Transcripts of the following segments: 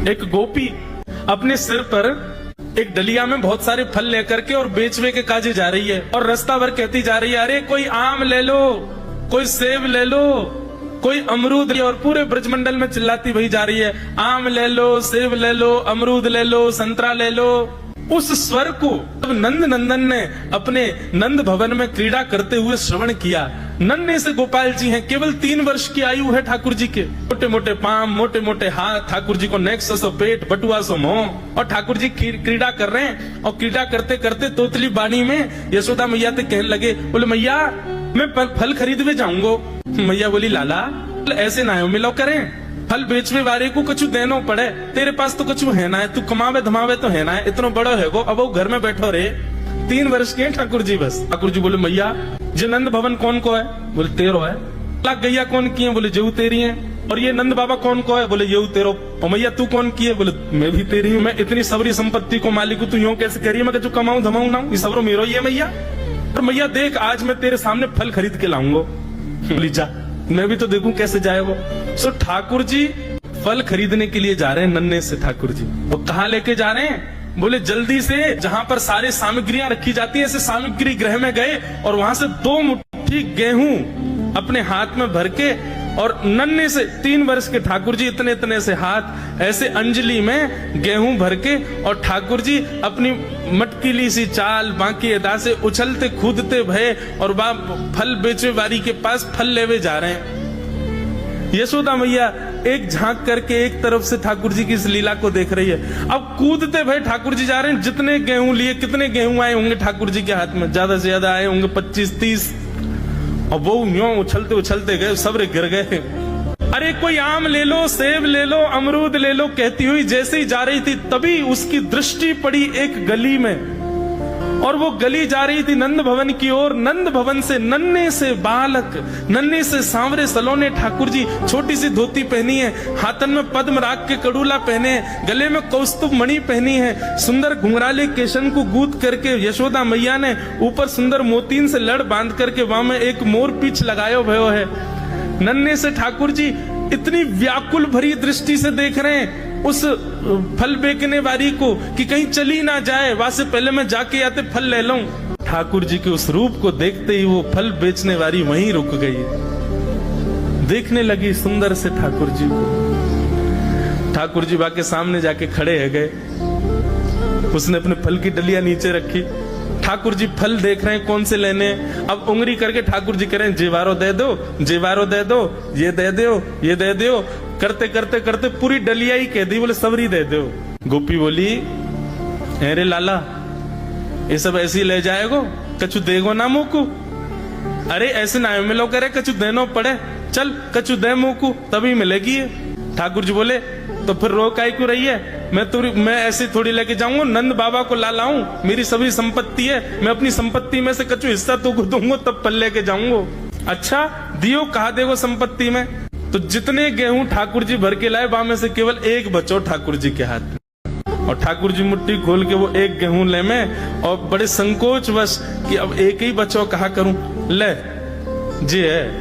एक गोपी अपने सिर पर एक डलिया में बहुत सारे फल लेकर के और बेचवे के काजे जा रही है और रास्ता भर कहती जा रही है, अरे कोई आम ले लो, कोई सेब ले लो, कोई अमरूद, और पूरे ब्रजमंडल में चिल्लाती वही जा रही है, आम ले लो, सेब ले लो, अमरूद ले लो, संतरा ले लो। उस स्वर को जब नंद नंदन ने अपने नंद भवन में क्रीड़ा करते हुए श्रवण किया, नन्हे से गोपाल जी हैं, केवल 3 वर्ष की आयु है ठाकुर जी के, मोटे मोटे पांव, मोटे मोटे हाथ, ठाकुर जी को नेक्स्ट सो पेट, बटुआ सो मुंह, और ठाकुर जी क्रीड़ा कर रहे हैं। और क्रीड़ा करते करते तोतली बाणी में यशोदा मैया से कहने लगे, बोले मैया मैं फल खरीदवे जाऊंगा। मैया बोली, लाला ऐसे ना मिलो करें, फल बेचवे वाले को कछु देनो पड़े, तेरे पास तो कछु है ना है, तू कमावे धमावे तो है ना है, इतना बड़ो है वो, अब वो घर में बैठो रे, 3 वर्ष के ठाकुर जी बस। ठाकुर जी बोले, मैया ये नंद भवन कौन को है? बोले तेरो है। लाख गैया कौन की है? बोले जेऊ तेरी है। और ये नंद बाबा कौन को है? बोले येऊ तेरो। और मैया तू कौन की है? बोले मैं भी तेरी हूँ। मैं इतनी सबरी संपत्ति को मालिक हूँ, तू यूं कैसे कह रही है? मैं कछु कमाऊं धमाऊं ना, ये सबरो मेरो ही है मैया। और मैया देख आज मैं तेरे सामने फल खरीद के लाऊंगा। बोली जा, मैं भी तो देखूं कैसे जाए वो। सो ठाकुर जी फल खरीदने के लिए जा रहे हैं नन्हे से ठाकुर जी। वो कहाँ लेके जा रहे हैं? बोले जल्दी से जहां पर सारे सामग्रियां रखी जाती है, ऐसे सामग्री गृह में गए और वहां से 2 मुट्ठी गेहूं अपने हाथ में भर के, और नन्हे से 3 वर्ष के ठाकुर जी इतने इतने से हाथ ऐसे अंजलि में गेहूं भर के, और ठाकुर जी अपनी मटकीली सी चाल बाकी अदा से उछलते कूदते भय और फल बेचे वारी के पास फल लेवे जा रहे हैं। यशोदा मैया एक झांक करके एक तरफ से ठाकुर जी की इस लीला को देख रही है। अब कूदते भय ठाकुर जी जा रहे हैं। जितने गेहूं लिए, कितने गेहूं आए होंगे ठाकुर जी के हाथ में? ज्यादा से ज्यादा आए होंगे 25-30। और वो यूं उछलते उछलते गए, सबरे गिर गए। अरे कोई आम ले लो, सेब ले लो, अमरूद ले लो, कहती हुई जैसे ही जा रही थी तभी उसकी दृष्टि पड़ी एक गली में, और वो गली जा रही थी नंद भवन की ओर। नंद भवन से नन्हे से बालक, नन्हे से सांवरे सलोने ठाकुर जी, छोटी सी धोती पहनी है, हाथन में पद्म राग के कड़ूला पहने हैं, गले में कौस्तुभ मणि पहनी है, सुंदर घुंघराले केशन को गूंथ करके यशोदा मैया ने ऊपर सुंदर मोतीन से लड़ बांध करके वहां में एक मोर पीछ लगायो भयो है। नन्हे से ठाकुर जी इतनी व्याकुल भरी दृष्टि से देख रहे हैं उस फल बेचने वाली को कि कहीं चली ना जाए, वहां से पहले मैं जाके आते फल ले लूं। ठाकुर जी के उस रूप को देखते ही वो फल बेचने वाली वहीं रुक गई, देखने लगी सुंदर से ठाकुर जी को। ठाकुर जी बाके सामने जाके खड़े है गए। उसने अपने फल की डलिया नीचे रखी। ठाकुर जी फल देख रहे हैं कौन से लेने हैं। अब उंगली करके ठाकुर जी कह रहे हैं, जेवारो दे दो, जेवारो दे दो, ये दे दो, ये दे दो, करते करते करते पूरी डलिया ही कह दी। बोले सबरी दे दो। गोपी बोली, अरे लाला ये सब ऐसे ही ले जाएगो, कछु देगो ना मुंह को? अरे ऐसे ना मिलो करे, कछु देनो पड़े, चल कछु दे मुंह को तभी मिलेगी। ठाकुर जी बोले, तो फिर रो काहे क्यों रही है? मैं ऐसे थोड़ी लेके जाऊंगा, नंद बाबा को ला लाऊं, मेरी सभी संपत्ति है, मैं अपनी संपत्ति में से कछु हिस्सा तो को दूंगा तब फल लेके जाऊंगा। अच्छा दियो, कहा देगो संपत्ति में? तो जितने गेहूं ठाकुर जी भर के लाए वहां में से केवल एक बचो ठाकुर जी के हाथ में, और ठाकुर जी मुट्ठी खोल के वो एक गेहूं ले में, और बड़े संकोच वश कि अब एक ही बचो, कहा करूं, ले जी है।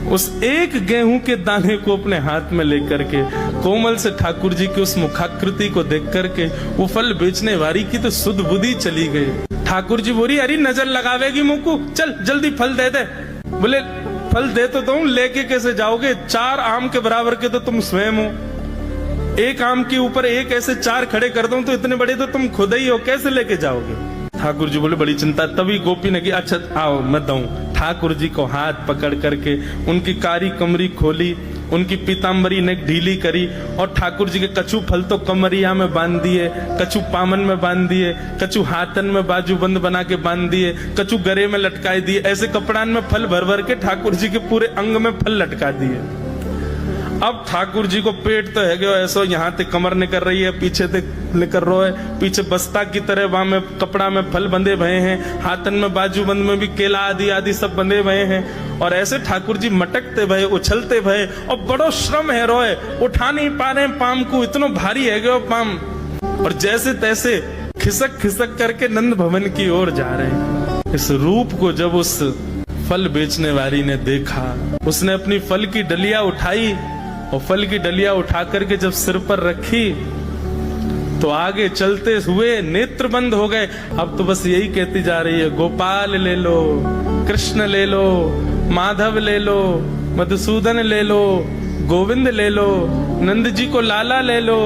उस एक गेहूं के दाने को अपने हाथ में लेकर के कोमल से ठाकुर जी की उस मुखाकृति को देख करके वो फल बेचने वाली की तो सुध बुद्धि चली गई। ठाकुर जी बोली, अरे नजर लगावेगी मुंह को, चल जल्दी फल दे दे। बोले फल दे तो दूं, लेके कैसे जाओगे? 4 आम के बराबर के तो तुम स्वयं हो, एक आम के ऊपर एक ऐसे 4 खड़े कर दूं तो इतने बड़े तो तुम खुद ही हो, कैसे लेके जाओगे? ठाकुर जी बोले बड़ी चिंता। तभी गोपी ने की, अच्छा आओ मैं दूं। ठाकुर जी को हाथ पकड़ करके उनकी कारी कमरी खोली, उनकी पीताम्बरी ने ढीली करी, और ठाकुर जी के कछु फल तो कमरिया में बांध दिए, कछु पामन में बांध दिए, कछु हाथन में बाजूबंद बना के बांध दिए, कछु गरे में लटकाए दिए। ऐसे कपड़ान में फल भर भर के ठाकुर जी के पूरे अंग में फल लटका दिए। अब ठाकुर जी को पेट तो है गयो ऐसो, यहाँ ते कमर निकल रही है, पीछे ते निकल रहा है, पीछे बस्ता की तरह वहां में कपड़ा में फल बंधे भये हैं, हाथन में बाजूबंद में भी केला आदि आदि सब बंधे भये हैं। और ऐसे ठाकुर जी मटकते भये, उछलते भये, और बड़ो श्रम है रोए, उठा नहीं पा रहे पाम को, इतना भारी है गयो पाम, और जैसे तैसे खिसक खिसक करके नंद भवन की ओर जा रहे हैं। इस रूप को जब उस फल बेचने वाली ने देखा, उसने अपनी फल की डलिया उठाई और फल की डलिया उठा करके जब सिर पर रखी तो आगे चलते हुए नेत्र बंद हो गए। अब तो बस यही कहती जा रही है, गोपाल ले लो, कृष्ण ले लो, माधव ले लो, मधुसूदन ले लो, गोविंद ले लो, नंद जी को लाला ले लो।